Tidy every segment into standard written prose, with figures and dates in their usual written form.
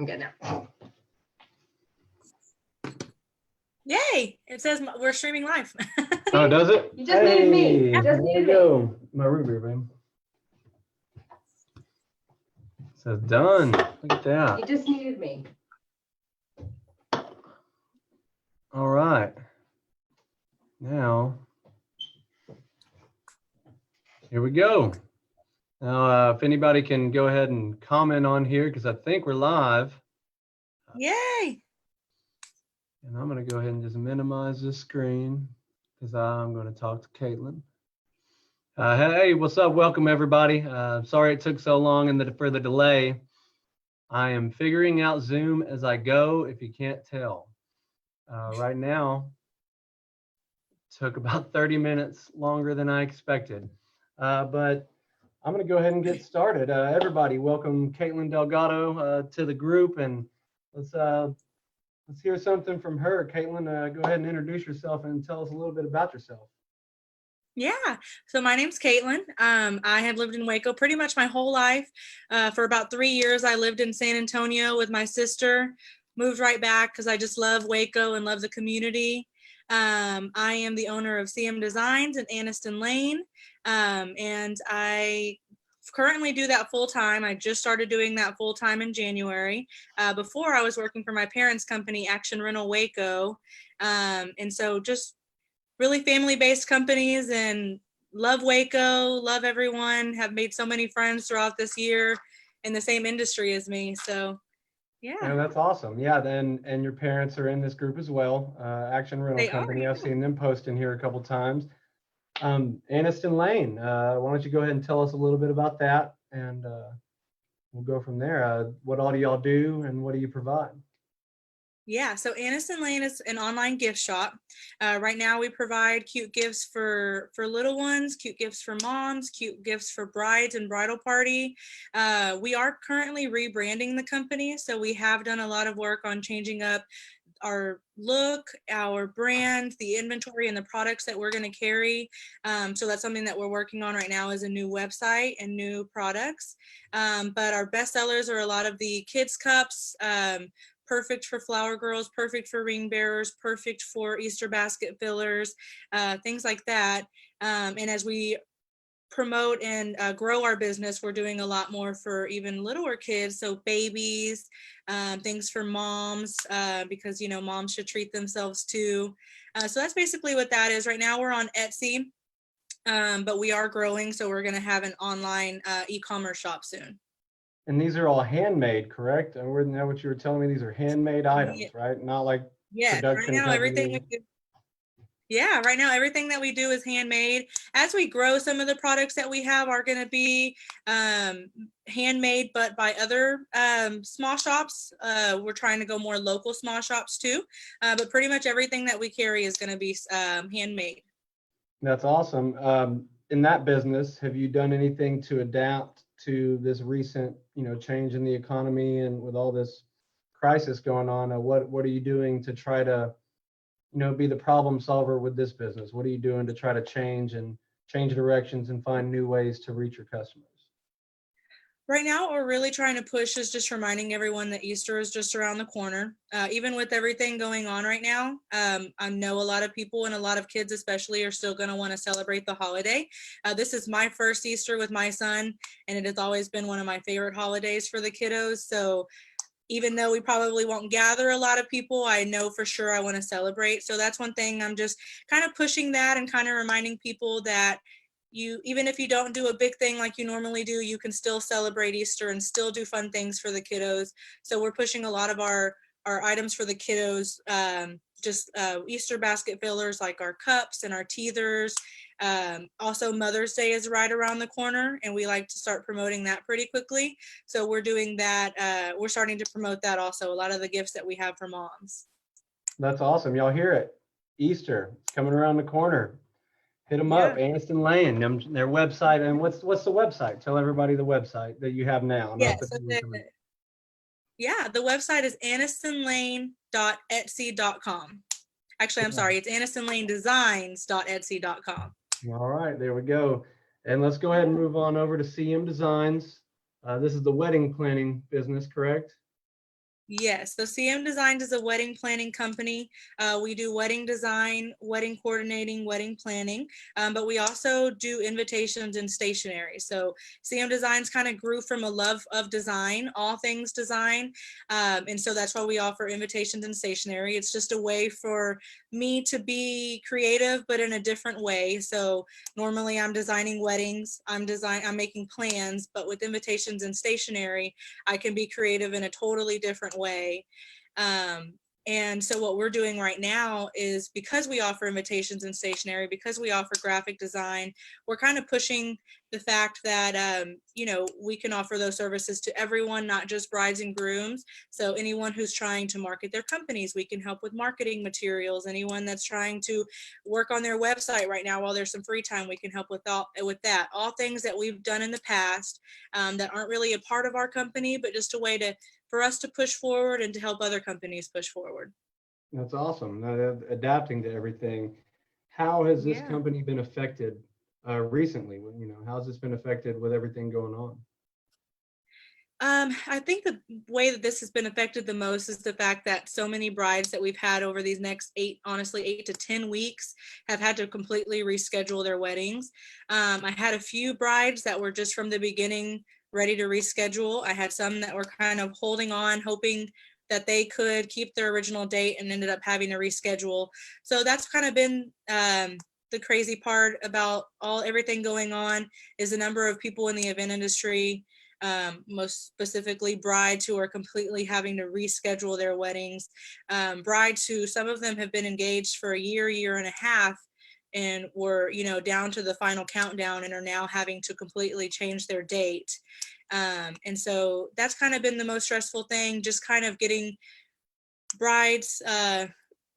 I'm good now. Yay! It says we're streaming live. Oh, does it? You just needed me. You just There needed we go. My root beer, babe. It says done. Look at that. You just needed me. All right. Now, here we go. Now, if anybody can go ahead and comment on here, because I think we're live. Yay! And I'm going to go ahead and just minimize this screen because I'm going to talk to Caitlin. Hey, what's up? Welcome, everybody. Sorry it took so long and for the delay. I am figuring out Zoom as I go, if you can't tell. Right now, it took about 30 minutes longer than I expected. But I'm going to go ahead and get started. Everybody, welcome Caitlin Delgado to the group, and let's hear something from her. Caitlin, go ahead and introduce yourself and tell us a little bit about yourself. Yeah, so my name's Caitlin. I have lived in Waco pretty much my whole life. For about 3 years, I lived in San Antonio with my sister, moved right back because I just love Waco and love the community. I am the owner of CMDesigns in Aniston Lane, and I currently do that full time. I just started doing that full time in January. Before I was working for my parents' company, Action Rental Waco. And so just really family-based companies, and love Waco, love everyone, have made so many friends throughout this year in the same industry as me. So yeah. That's awesome. Yeah, and your parents are in this group as well. Action Rental Company. I've seen them post in here a couple times. Aniston Lane, why don't you go ahead and tell us a little bit about that, and we'll go from there. What all do y'all do, and what do you provide? Yeah, so Aniston Lane is an online gift shop. Right now we provide cute gifts for little ones, cute gifts for moms, cute gifts for brides and bridal party. We are currently rebranding the company, so we have done a lot of work on changing up our look, our brand, the inventory, and the products that we're going to carry. So that's something that we're working on right now, is a new website and new products. But our best sellers are a lot of the kids cups, perfect for flower girls, perfect for ring bearers, perfect for Easter basket fillers, things like that. And as we promote and grow our business, we're doing a lot more for even littler kids, so babies, things for moms, because moms should treat themselves too. So that's basically what that is. Right now we're on Etsy, but we are growing, so we're going to have an online e-commerce shop soon. And these are all handmade, correct? And we're now what you were telling me, these are handmade items, right? Not like production right now everything we do. Yeah, right now everything that we do is handmade. As we grow, some of the products that we have are going to be handmade, but by other small shops. We're trying to go more local small shops too, but pretty much everything that we carry is going to be handmade. That's awesome. In that business, have you done anything to adapt to this recent, change in the economy, and with all this crisis going on? What are you doing to try to be the problem solver with this business? What are you doing to try to change directions and find new ways to reach your customers? Right now, what we're really trying to push is just reminding everyone that Easter is just around the corner. Even with everything going on right now, I know a lot of people, and a lot of kids especially, are still going to want to celebrate the holiday. This is my first Easter with my son, and it has always been one of my favorite holidays for the kiddos. So even though we probably won't gather a lot of people, I know for sure I want to celebrate. So that's one thing. I'm just kind of pushing that and kind of reminding people that even if you don't do a big thing like you normally do, you can still celebrate Easter and still do fun things for the kiddos. So we're pushing a lot of our items for the kiddos, just Easter basket fillers, like our cups and our teethers. Also, Mother's Day is right around the corner, and we like to start promoting that pretty quickly. So we're doing that. We're starting to promote that also, a lot of the gifts that we have for moms. That's awesome. Y'all hear it. Easter, it's coming around the corner. Hit them up, Aniston Lane, their website. And what's the website? Tell everybody the website that you have now. The website is anistonlane.etsy.com. Actually, I'm sorry, it's anistonlanedesigns.etsy.com. All right, there we go. And let's go ahead and move on over to CM Designs. This is the wedding planning business, correct? Yes, so CM Designs is a wedding planning company. We do wedding design, wedding coordinating, wedding planning, but we also do invitations and stationery. So CM Designs kind of grew from a love of design, all things design. And so that's why we offer invitations and stationery. It's just a way for me to be creative, but in a different way. So normally I'm designing weddings, I'm making plans, but with invitations and stationery, I can be creative in a totally different way. And so what we're doing right now is, because we offer invitations and stationery, because we offer graphic design, we're kind of pushing the fact that, you know, we can offer those services to everyone, not just brides and grooms. So anyone who's trying to market their companies, we can help with marketing materials. Anyone that's trying to work on their website right now while there's some free time, we can help with that. All things that we've done in the past that aren't really a part of our company, but just a way for us to push forward and to help other companies push forward. That's awesome. Adapting to everything. How has this Yeah. company been affected recently? You know, how's this been affected with everything going on? I think the way that this has been affected the most is the fact that so many brides that we've had over these next 8 to 10 weeks have had to completely reschedule their weddings. I had a few brides that were just from the beginning ready to reschedule. I had some that were kind of holding on, hoping that they could keep their original date, and ended up having to reschedule. So that's kind of been the crazy part about everything going on, is the number of people in the event industry, most specifically brides who are completely having to reschedule their weddings. Brides who, some of them have been engaged for a year and a half, and were, you know, down to the final countdown, and are now having to completely change their date. And so that's kind of been the most stressful thing, just kind of getting brides,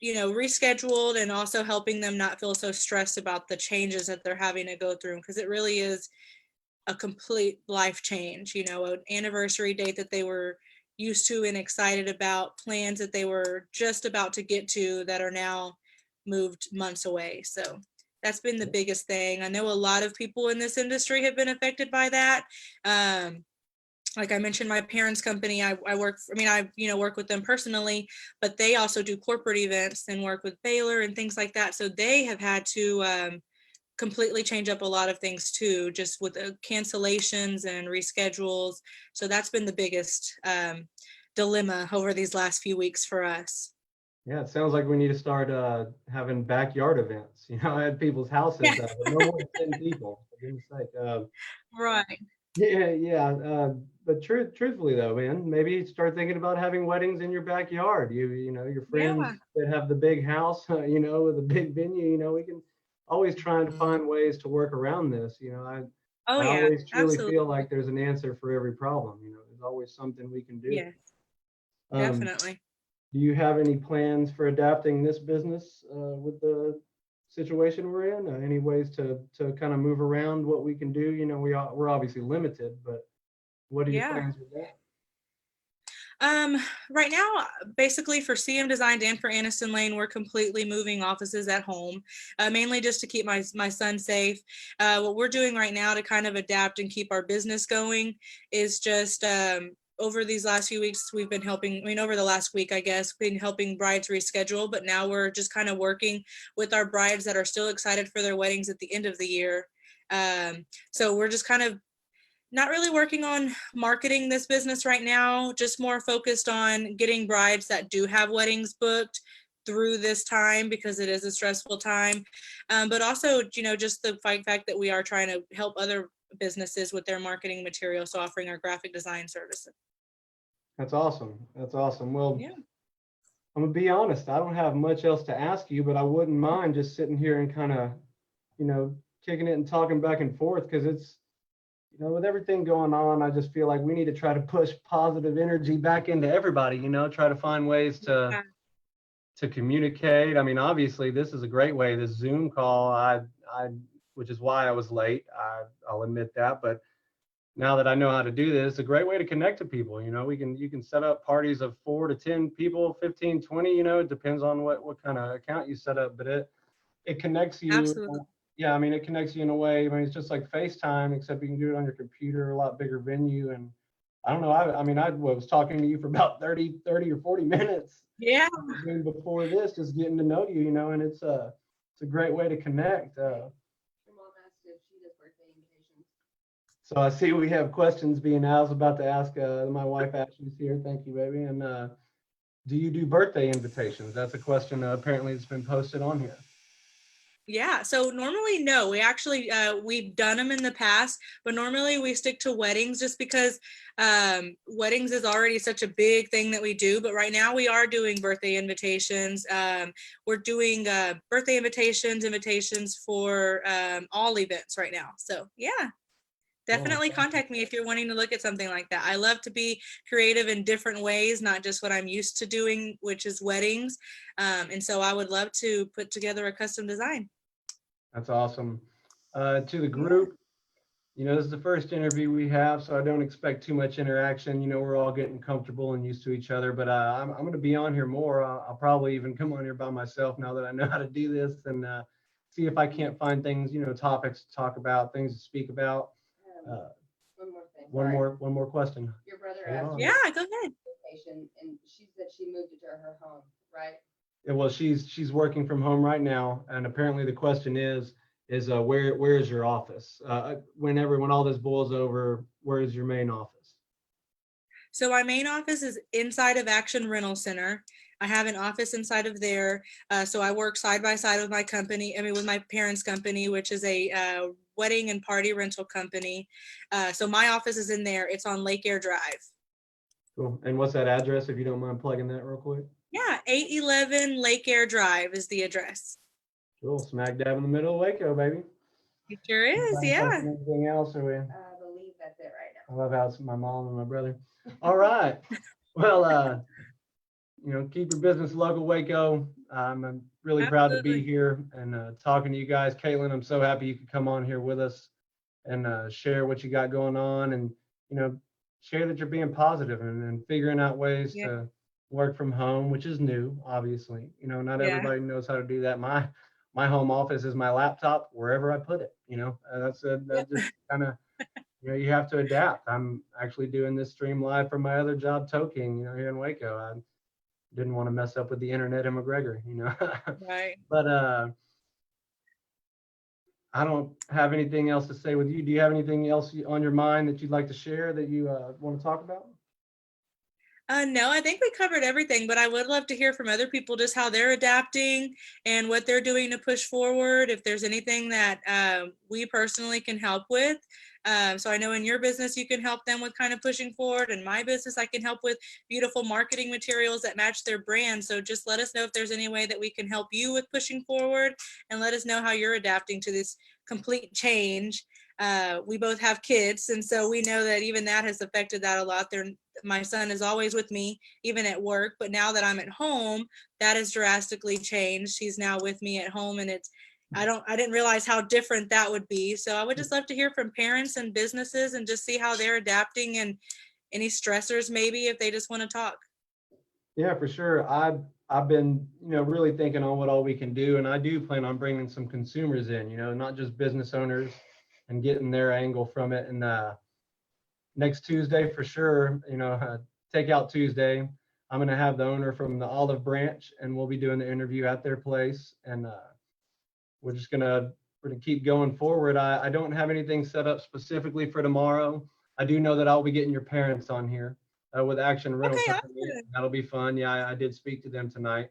you know, rescheduled, and also helping them not feel so stressed about the changes that they're having to go through, because it really is a complete life change, you know, an anniversary date that they were used to and excited about, plans that they were just about to get to that are now moved months away. So that's been the biggest thing. I know a lot of people in this industry have been affected by that. Like I mentioned, my parents' company, I work with them personally, but they also do corporate events and work with Baylor and things like that. So they have had to completely change up a lot of things too, just with cancellations and reschedules. So that's been the biggest dilemma over these last few weeks for us. Yeah, it sounds like we need to start having backyard events, you know, at people's houses, but no more than 10 people, for goodness sake. Right. Yeah. But truthfully though, man, maybe start thinking about having weddings in your backyard. You know, your friends Yeah. that have the big house, you know, with a big venue, you know, we can always try to find ways to work around this. You know, Oh I yeah, always truly absolutely. feel like there's an answer for every problem. You know, there's always something we can do. Yes, Um, definitely. do you have any plans for adapting this business with the situation we're in? Any ways to kind of move around what we can do? You know, we're obviously limited, but what are your Yeah. plans with that? Right now, basically for CM Designs and for Aniston Lane, we're completely moving offices at home, mainly just to keep my son safe. What we're doing right now to kind of adapt and keep our business going is just over these last few weeks, we've been helping, over the last week, I guess, been helping brides reschedule, but now we're just kind of working with our brides that are still excited for their weddings at the end of the year. So we're just kind of not really working on marketing this business right now, just more focused on getting brides that do have weddings booked through this time, because it is a stressful time. But also, you know, just the fact that we are trying to help other businesses with their marketing materials, so offering our graphic design services. That's awesome. That's awesome. Well, Yeah. I'm gonna be honest, I don't have much else to ask you, but I wouldn't mind just sitting here and kind of, you know, kicking it and talking back and forth, because it's, you know, with everything going on, I just feel like we need to try to push positive energy back into everybody, you know, try to find ways Yeah. to communicate. I mean, obviously this is a great way, this Zoom call, which is why I was late. I'll admit that, but now that I know how to do this, it's a great way to connect to people. You know, you can set up parties of 4 to 10 people, 15, 20, you know, it depends on what kind of account you set up, but it connects you. Absolutely. Yeah, I mean, it connects you in a way. I mean, it's just like FaceTime, except you can do it on your computer, a lot bigger venue, and I don't know. I mean, I was talking to you for about 30 or 40 minutes Yeah. before this, just getting to know you, and it's a great way to connect. Your mom asked if she does birthday invitations. So I see we have questions being asked. I was about to ask my wife Ashley's here. Thank you, baby. And do you do birthday invitations? That's a question apparently that's been posted on here. Yeah, so normally no, we actually we've done them in the past, but normally we stick to weddings just because weddings is already such a big thing that we do. But right now we are doing birthday invitations. We're doing birthday invitations for all events right now. So yeah, definitely contact me if you're wanting to look at something like that. I love to be creative in different ways, not just what I'm used to doing, which is weddings. And so I would love to put together a custom design. That's awesome. To the group, this is the first interview we have, so I don't expect too much interaction. We're all getting comfortable and used to each other, but I'm going to be on here more. I'll probably even come on here by myself now that I know how to do this, and see if I can't find things, topics to talk about, things to speak about. One more thing. One more question. Your brother Hold asked on. Yeah, go ahead. vacation, and she said she moved it to her home, right? Yeah, well, she's working from home right now, and apparently the question is where is your office? When all this boils over, where is your main office? So my main office is inside of Action Rental Center. I have an office inside of there. So I work side by side with with my parents' company, which is a wedding and party rental company. So my office is in there. It's on Lake Air Drive. Cool. And what's that address, if you don't mind plugging that real quick? Yeah, 811 Lake Air Drive is the address. Cool. Smack dab in the middle of Waco, baby. It sure is, Any yeah. question, anything else? Or I believe that's it right now. I love how it's my mom and my brother. All right. Well, keep your business local, Waco. I'm really proud to be Absolutely. here and talking to you guys. Caitlin, I'm so happy you could come on here with us and share what you got going on, and share that you're being positive and figuring out ways to work from home, which is new, obviously. Not everybody knows how to do that. My home office is my laptop wherever I put it. That's just kind of you have to adapt. I'm actually doing this stream live from my other job, Toking, here in Waco. I didn't want to mess up with the internet in McGregor, Right. But I don't have anything else to say with you. Do you have anything else on your mind that you'd like to share that you want to talk about? No, I think we covered everything, but I would love to hear from other people just how they're adapting and what they're doing to push forward. If there's anything that we personally can help with. So I know in your business, you can help them with kind of pushing forward. In my business, I can help with beautiful marketing materials that match their brand. So just let us know if there's any way that we can help you with pushing forward, and let us know how you're adapting to this complete change. We both have kids, and so we know that even that has affected that a lot. My son is always with me, even at work, but now that I'm at home, that has drastically changed. He's now with me at home, and I didn't realize how different that would be. So I would just love to hear from parents and businesses and just see how they're adapting, and any stressors maybe if they just want to talk. Yeah, for sure. I've been, really thinking on what all we can do, and I do plan on bringing some consumers in, not just business owners, and getting their angle from it. And next Tuesday, for sure, Takeout Tuesday, I'm going to have the owner from the Olive Branch, and we'll be doing the interview at their place. And we're going to keep going forward. I don't have anything set up specifically for tomorrow. I do know that I'll be getting your parents on here with Action Rental Company. Awesome. That'll be fun. Yeah, I did speak to them tonight.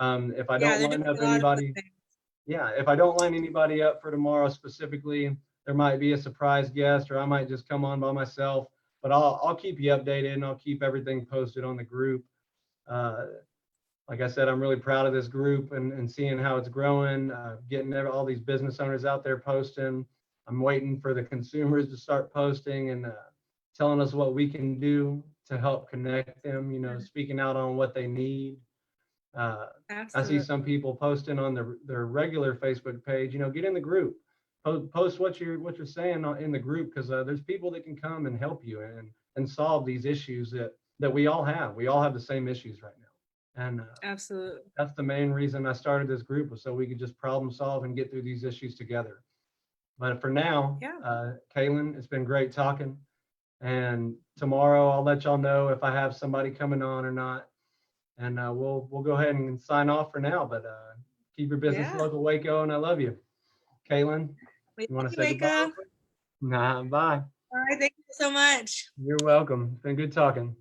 If I Yeah, don't they're line doing up a lot of anybody, good things. if I don't line anybody up for tomorrow specifically, there might be a surprise guest, or I might just come on by myself. But I'll keep you updated, and I'll keep everything posted on the group. Like I said, I'm really proud of this group and seeing how it's growing, getting all these business owners out there posting. I'm waiting for the consumers to start posting and telling us what we can do to help connect them, speaking out on what they need. I see some people posting on their regular Facebook page, get in the group, post what you're saying in the group, because there's people that can come and help you and solve these issues that we all have. We all have the same issues right now. And Absolutely. that's the main reason I started this group, was so we could just problem solve and get through these issues together. But for now, Kaylin, it's been great talking. And tomorrow I'll let y'all know if I have somebody coming on or not. And we'll go ahead and sign off for now. But keep your business Yeah. local, Waco, and I love you. Caitlin, We you want love to you, say goodbye? Waco. Real quick? Nah, bye. All right, thank you so much. You're welcome. It's been good talking.